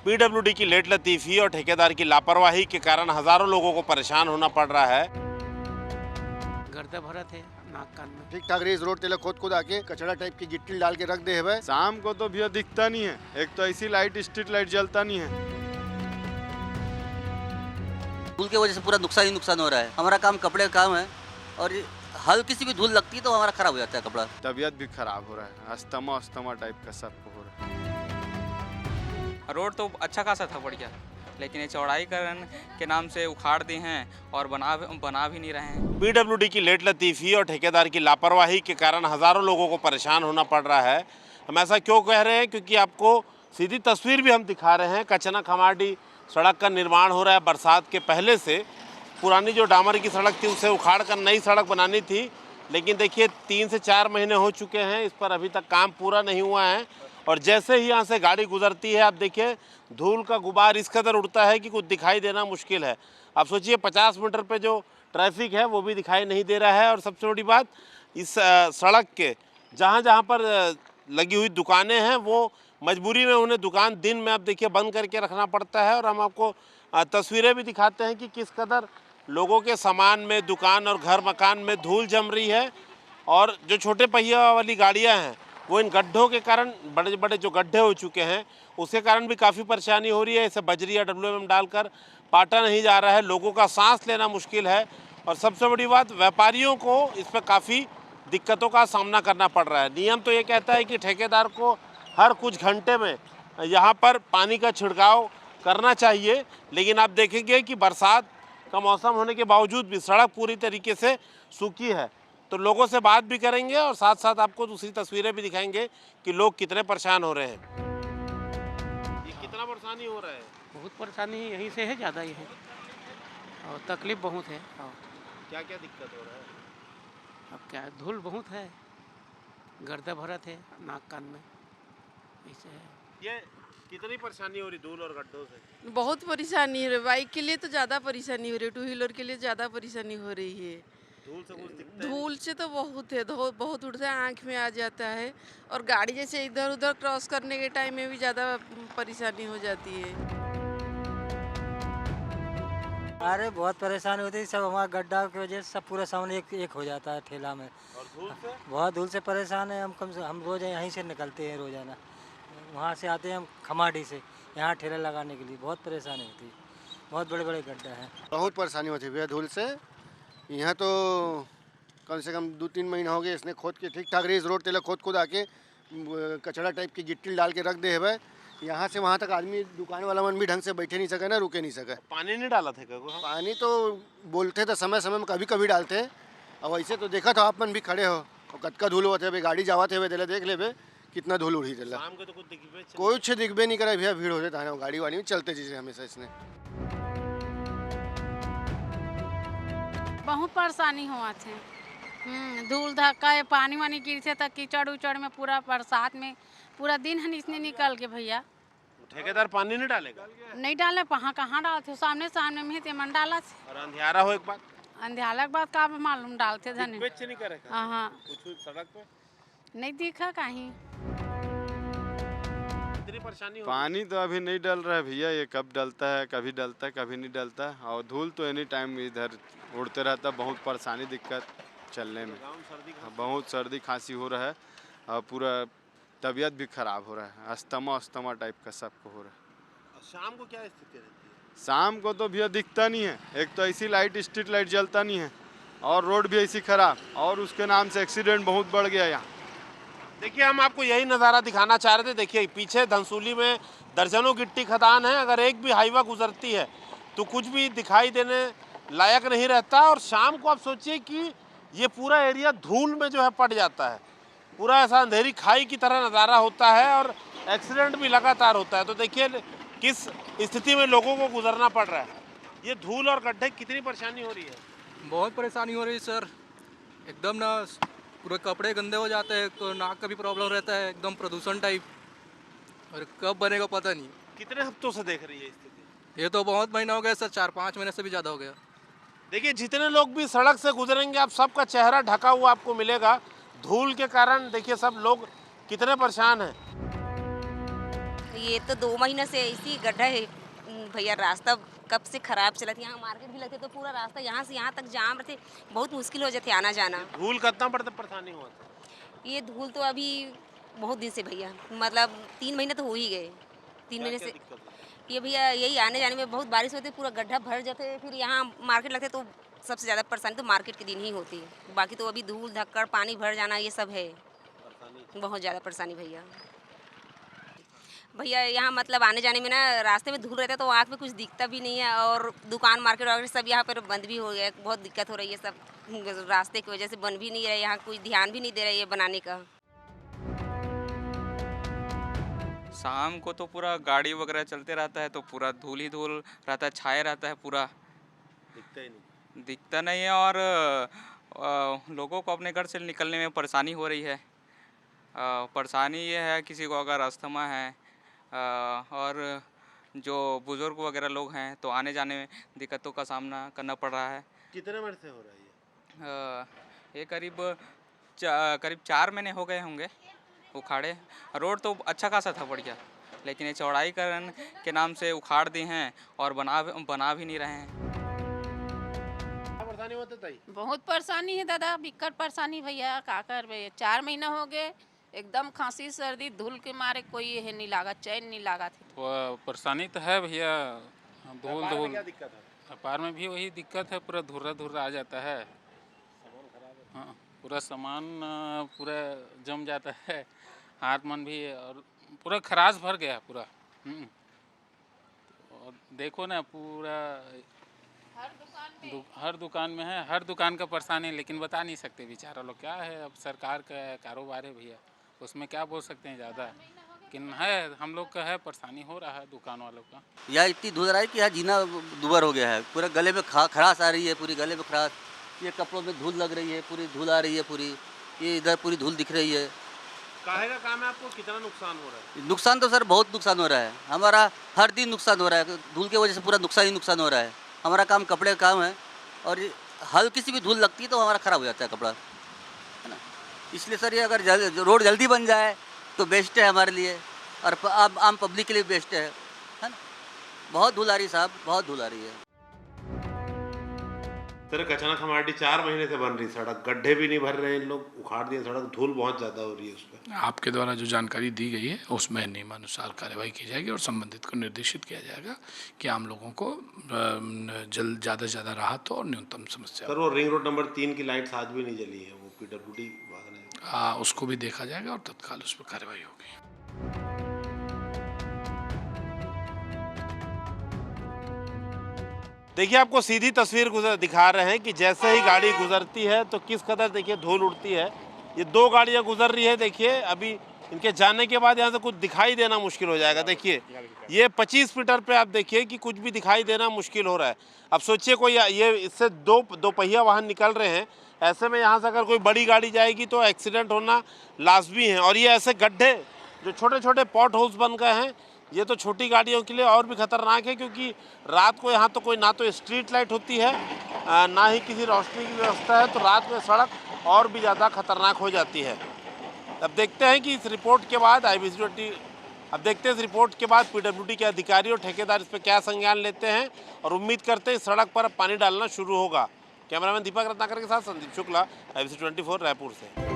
PWD की late लतीफ़ी और ठेकेदार की लापरवाही के कारण हजारों लोगों को परेशान होना पड़ रहा है। गर्दा भरा थे नाक कान में। ठीक ठाक रेस रोड तेला खोद आके कचड़ा टाइप की गिट्टी डाल के रख दे है। शाम को तो भैया दिखता नहीं है, एक तो ऐसी लाइट स्ट्रीट लाइट जलता नहीं है। धूल की वजह से पूरा नुकसान ही नुकसान हो रहा है। हमारा काम कपड़े का काम है और हल्की सी भी धूल लगती है तो हमारा खराब हो जाता है कपड़ा। तबीयत भी खराब हो रहा है, अस्थमा टाइप का सबको हो रहा है। रोड तो अच्छा खासा था बढ़िया, लेकिन ये चौड़ाईकरण के नाम से उखाड़ दिए हैं और बना भी नहीं रहे हैं। पीडब्ल्यूडी की लेट लतीफ़ी और ठेकेदार की लापरवाही के कारण हजारों लोगों को परेशान होना पड़ रहा है। हम ऐसा क्यों कह रहे हैं, क्योंकि आपको सीधी तस्वीर भी हम दिखा रहे हैं। कचना खमाडी सड़क का निर्माण हो रहा है। बरसात के पहले से पुरानी जो डामर की सड़क थी उसे उखाड़ कर नई सड़क बनानी थी, लेकिन देखिए 3 से 4 महीने हो चुके हैं, इस पर अभी तक काम पूरा नहीं हुआ है। और जैसे ही यहाँ से गाड़ी गुजरती है, आप देखिए धूल का गुबार इस कदर उड़ता है कि कुछ दिखाई देना मुश्किल है। आप सोचिए 50 मीटर पे जो ट्रैफिक है वो भी दिखाई नहीं दे रहा है। और सबसे बड़ी बात, इस सड़क के जहाँ जहाँ पर लगी हुई दुकानें हैं वो मजबूरी में उन्हें दुकान दिन में आप देखिए बंद करके रखना पड़ता है। और हम आपको तस्वीरें भी दिखाते हैं कि किस कदर लोगों के सामान में, दुकान और घर मकान में धूल जम रही है। और जो छोटे पहिया वाली गाड़ियां हैं वो इन गड्ढों के कारण, बड़े बड़े जो गड्ढे हो चुके हैं उसके कारण भी काफ़ी परेशानी हो रही है। इसे बजरी या WM डालकर पाटा नहीं जा रहा है, लोगों का सांस लेना मुश्किल है। और सबसे बड़ी बात, व्यापारियों को इस पर काफ़ी दिक्कतों का सामना करना पड़ रहा है। नियम तो ये कहता है कि ठेकेदार को हर कुछ घंटे में यहाँ पर पानी का छिड़काव करना चाहिए, लेकिन आप देखेंगे कि बरसात का मौसम होने के बावजूद भी सड़क पूरी तरीके से सूखी है। तो लोगों से बात भी करेंगे और साथ साथ आपको दूसरी तस्वीरें भी दिखाएंगे कि लोग कितने परेशान हो रहे हैं। ये कितना परेशानी हो रहा है? बहुत परेशानी यहीं से है, ज़्यादा ही है और तकलीफ बहुत है। और क्या क्या दिक्कत हो रहा है? अब क्या, धूल बहुत है, गर्दा भरा थे नाक कान में, ऐसे है। ये कितनी परेशानी हो रही धूल और गड्ढों से? बहुत परेशानी हो रही है। बाइक के लिए तो ज़्यादा परेशानी हो रही है, 2 व्हीलर के लिए ज़्यादा परेशानी हो रही है। धूल से कुछ दिखता है? धूल से तो बहुत है, बहुत उड़ता है, आँख में आ जाता है। और गाड़ी जैसे इधर उधर क्रॉस करने के टाइम में भी ज़्यादा परेशानी हो जाती है। अरे बहुत परेशानी होती है, सब हमारा गड्ढा की वजह से सब पूरा सामान एक हो जाता है ठेला में। और धूल से? बहुत धूल से परेशान है हम रोज यहीं से निकलते हैं रोजाना, वहाँ से आते हैं हम खमाडी से यहाँ ठेला लगाने के लिए। बहुत परेशानी होती है, बहुत बड़े बड़े गड्ढा हैं। बहुत परेशानी होती है भैया धूल से। यहाँ तो कम से कम 2-3 महीना हो गए इसने खोद के ठीक ठाक रेस रोड तेला खोद आके कचड़ा टाइप की गिट्टी डाल के रख दे है। यहाँ से वहाँ तक आदमी, दुकान वाला मन भी ढंग से बैठे नहीं सके ना, रुके नहीं सके। पानी नहीं डाला था क्या? पानी तो बोलते थे समय समय में कभी कभी डालते हैं। और वैसे तो देखा था आप मन भी खड़े हो और कतका धूल होते भाई, गाड़ी जावा थे दिला देख ले कितना धूल उड़ी दिला। शाम को तो कुछ कुछ दिखबे नहीं करे भैया, भीड़ हो जाता है गाड़ी वाड़ी में चलते चीजें हमेशा इसने। बहुत परेशानी हुआ थे। धूल धक्का पानी वानी गिरते तक कीचड़ उचड़ में पूरा बरसात में पूरा दिन हम इसने निकल के भैया। ठेकेदार पानी नहीं डालेगा? नहीं डाले, कहाँ डालते, सामने में थे मन डाला थे। और अंधियारा हो एक बात, अंधियाला के बाद का मालूम डालते धने। नहीं करेगा? हाँ, कुछ सड़क पे नहीं दिखा कहीं। इतनी परेशानी हो? पानी तो अभी नहीं डल रहा है भैया, ये कब डलता है, कभी डलता है कभी नहीं डलता है। और धूल तो एनी टाइम इधर उड़ते रहता है। बहुत परेशानी, दिक्कत चलने में, बहुत सर्दी खांसी हो रहा है और पूरा तबीयत भी खराब हो रहा है, अस्थमा टाइप का सबको हो रहा है। शाम को क्या स्थिति रहती है? शाम को तो भैया दिखता नहीं है, एक तो ऐसी लाइट स्ट्रीट लाइट जलता नहीं है और रोड भी ऐसी खराब, और उसके नाम से एक्सीडेंट बहुत बढ़ गया यहाँ। देखिए, हम आपको यही नज़ारा दिखाना चाह रहे थे। देखिए पीछे धनसूली में दर्जनों गिट्टी खदान है, अगर एक भी हाईवा गुजरती है तो कुछ भी दिखाई देने लायक नहीं रहता। और शाम को आप सोचिए कि ये पूरा एरिया धूल में जो है पड़ जाता है, पूरा ऐसा अंधेरी खाई की तरह नज़ारा होता है और एक्सीडेंट भी लगातार होता है। तो देखिए किस स्थिति में लोगों को गुजरना पड़ रहा है। ये धूल और गड्ढे, कितनी परेशानी हो रही है? बहुत परेशानी हो रही है सर, एकदम ना पूरे कपड़े गंदे हो जाते हैं, तो नाक का भी प्रॉब्लम रहता है, एकदम प्रदूषण टाइप। और कब बनेगा पता नहीं। कितने हफ्तों से देख रही है स्थिति? ये तो बहुत महीना हो गया सर, 4-5 महीने से भी ज़्यादा हो गया। देखिए जितने लोग भी सड़क से गुजरेंगे आप सबका चेहरा ढका हुआ आपको मिलेगा धूल के कारण। देखिए सब लोग कितने परेशान हैं। ये तो 2 महीने से इसी गड्ढा है भैया। रास्ता कब से खराब चला था, यहाँ मार्केट भी लगते तो पूरा रास्ता यहाँ से यहाँ तक जाम रहते, बहुत मुश्किल हो जाते आना जाना। धूल कितना पड़ता परेशानी हुआ था? ये धूल तो अभी बहुत दिन से भैया, मतलब 3 महीने तो हो ही गए। 3 महीने से ये भैया यही आने जाने में बहुत बारिश होती है, पूरा गड्ढा भर जाते हैं, फिर यहाँ मार्केट लगते तो सबसे ज़्यादा परेशानी तो मार्केट के दिन ही होती है। बाकी तो अभी धूल धक्कड़ पानी भर जाना ये सब है, बहुत ज़्यादा परेशानी भैया यहाँ मतलब आने जाने में ना रास्ते में धूल रहता है तो आँख में कुछ दिखता भी नहीं है, और दुकान मार्केट वगैरह सब यहाँ पर बंद भी हो गया है, बहुत दिक्कत हो रही है। सब रास्ते की वजह से बन भी नहीं रहा है, यहाँ कोई ध्यान भी नहीं दे रहा है ये बनाने का। शाम को तो पूरा गाड़ी वगैरह चलते रहता है तो पूरा धूल ही धूल रहता है, छाए रहता है पूरा, दिखता नहीं है। और लोगों को अपने घर से निकलने में परेशानी हो रही है। परेशानी ये है किसी को अगर अस्थमा है और जो बुज़ुर्ग वगैरह लोग हैं तो आने जाने में दिक्कतों का सामना करना पड़ रहा है। कितने मिनट से हो रहा है ये करीब 4 महीने हो गए होंगे उखाड़े। रोड तो अच्छा खासा था बढ़िया, लेकिन ये चौड़ाईकरण के नाम से उखाड़ दिए हैं और बना भी नहीं रहे हैं। परेशानी होती ताई? बहुत परेशानी है दादा, बिकट परेशानी भैया, का कर भैया। 4 महीना हो गए, एकदम खांसी सर्दी धूल के मारे कोई है नहीं लागा, चैन नहीं लागा था। परेशानी तो है भैया, धूल धूल। क्या दिक्कत है? व्यापार में भी वही दिक्कत है, पूरा धुर्रा आ जाता है। हाँ, पूरा सामान पूरा जम जाता है, हाथ मन भी, और पूरा खराश भर गया पूरा। और देखो ना पूरा हर दुकान में है, हर दुकान का परेशानी, लेकिन बता नहीं सकते बेचारा लोग, क्या है अब सरकार का कारोबार है भैया, उसमें क्या बोल सकते हैं ज़्यादा। लेकिन है हम लोग का है, परेशानी हो रहा है दुकान वालों का। यहाँ इतनी धूल आ रही है कि यहाँ जीना दुबर हो गया है, पूरा गले में खराश आ रही है, पूरी गले में खराश, ये कपड़ों में धूल लग रही है, पूरी धूल आ रही है पूरी, ये इधर पूरी धूल दिख रही है। काहे का काम है आपको? कितना नुकसान हो रहा है? नुकसान तो सर बहुत नुकसान हो रहा है, हमारा हर दिन नुकसान हो रहा है, धूल की वजह से पूरा नुकसान ही नुकसान हो रहा है। हमारा काम कपड़े का काम है, और हल्की सी भी धूल लगती है तो हमारा ख़राब हो जाता है कपड़ा, है ना। इसलिए सर ये अगर रोड जल्दी बन जाए तो बेस्ट है हमारे लिए, और आम पब्लिक के लिए बेस्ट है ना। बहुत धूल आ रही है साहब, बहुत धूल आ रही है। सर कचना खमाटी 4 महीने से बन रही सड़क, गड्ढे भी नहीं भर रहे हैं, इन लोग उखाड़ दिए सड़क, धूल बहुत ज़्यादा हो रही है उस पर। आपके द्वारा जो जानकारी दी गई है उसमें नियमानुसार कार्रवाई की जाएगी और संबंधित को निर्देशित किया जाएगा कि आम लोगों को ज़्यादा से ज़्यादा राहत हो और न्यूनतम समस्या। सर वो रिंग रोड नंबर 3 की लाइट्स आज भी नहीं जली है, वो PWD विभाग ने उसको भी देखा जाएगा और तत्काल उस पर कार्रवाई होगी। देखिए आपको सीधी तस्वीर दिखा रहे हैं कि जैसे ही गाड़ी गुजरती है तो किस कदर देखिए धूल उड़ती है। ये 2 गाड़ियां गुजर रही है, देखिए अभी इनके जाने के बाद यहाँ से कुछ दिखाई देना मुश्किल हो जाएगा। देखिए ये 25 मीटर पे आप देखिए कि कुछ भी दिखाई देना मुश्किल हो रहा है। अब सोचिए कोई ये इससे दो पहिया वाहन निकल रहे हैं, ऐसे में यहाँ से अगर कोई बड़ी गाड़ी जाएगी तो एक्सीडेंट होना लाजमी है। और ये ऐसे गड्ढे जो छोटे छोटे पॉट होल्स बन गए हैं, ये तो छोटी गाड़ियों के लिए और भी खतरनाक है, क्योंकि रात को यहाँ तो कोई ना तो स्ट्रीट लाइट होती है ना ही किसी रोशनी की व्यवस्था है, तो रात में सड़क और भी ज़्यादा खतरनाक हो जाती है। अब देखते हैं कि इस रिपोर्ट के बाद इस रिपोर्ट के बाद PWD के अधिकारी और ठेकेदार इस पर क्या संज्ञान लेते हैं, और उम्मीद करते हैं इस सड़क पर पानी डालना शुरू होगा। कैमरामैन दीपक रत्नाकर के साथ संदीप शुक्ला, IBC 24 रायपुर से।